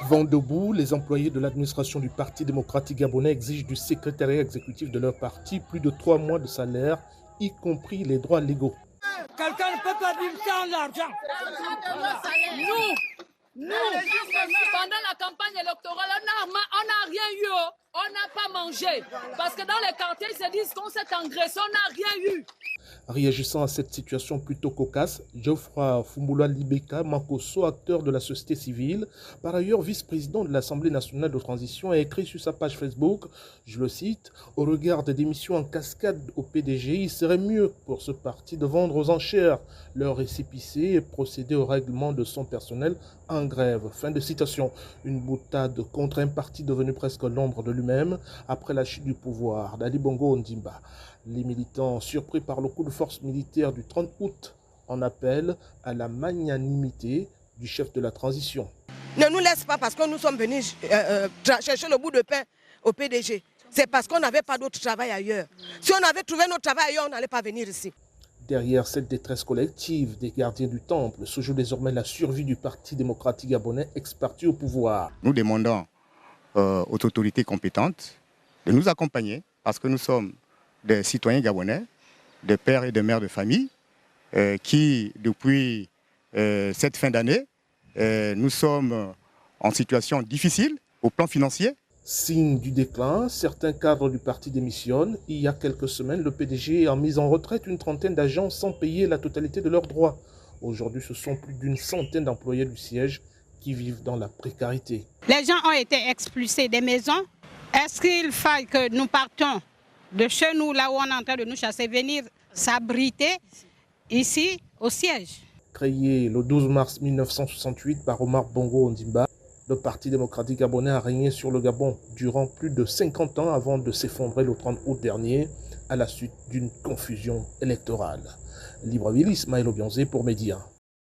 Vent debout, les employés de l'administration du Parti démocratique gabonais exigent du secrétariat exécutif de leur parti plus de 3 mois de salaire, y compris les droits légaux. Quelqu'un ne peut pas vivre sans l'argent. Nous, pendant la campagne électorale, on n'a rien eu, on n'a pas mangé. Parce que dans les quartiers, ils se disent qu'on s'est engraissé, on n'a rien eu. Réagissant à cette situation plutôt cocasse, Geoffroy Fumbula Libeka Mankoso, acteur de la société civile, par ailleurs vice-président de l'Assemblée nationale de transition, a écrit sur sa page Facebook, je le cite, « Au regard des démissions en cascade au PDG, il serait mieux pour ce parti de vendre aux enchères leur récépissé et procéder au règlement de son personnel en grève. » Fin de citation. Une boutade contre un parti devenu presque l'ombre de lui-même après la chute du pouvoir d'Ali Bongo Ondimba. Les militants, surpris par le coup de force militaire du 30 août, en appellent à la magnanimité du chef de la transition. Ne nous laisse pas parce que nous sommes venus chercher le bout de pain au PDG. C'est parce qu'on n'avait pas d'autre travail ailleurs. Si on avait trouvé notre travail ailleurs, on n'allait pas venir ici. Derrière cette détresse collective des gardiens du temple se joue désormais la survie du Parti démocratique gabonais ex-parti au pouvoir. Nous demandons aux autorités compétentes de nous accompagner parce que nous sommes des citoyens gabonais, des pères et des mères de famille qui, depuis cette fin d'année, nous sommes en situation difficile au plan financier. Signe du déclin, certains cadres du parti démissionnent. Il y a quelques semaines, le PDG a mis en retraite une trentaine d'agents sans payer la totalité de leurs droits. Aujourd'hui, ce sont plus d'une centaine d'employés du siège qui vivent dans la précarité. Les gens ont été expulsés des maisons. Est-ce qu'il faille que nous partons de chez nous, là où on est en train de nous chasser, venir s'abriter ici au siège? Créé le 12 mars 1968 par Omar Bongo Ondimba, le Parti démocratique gabonais a régné sur le Gabon durant plus de 50 ans avant de s'effondrer le 30 août dernier à la suite d'une confusion électorale. Libreville, Ismaël Obianzé pour Média.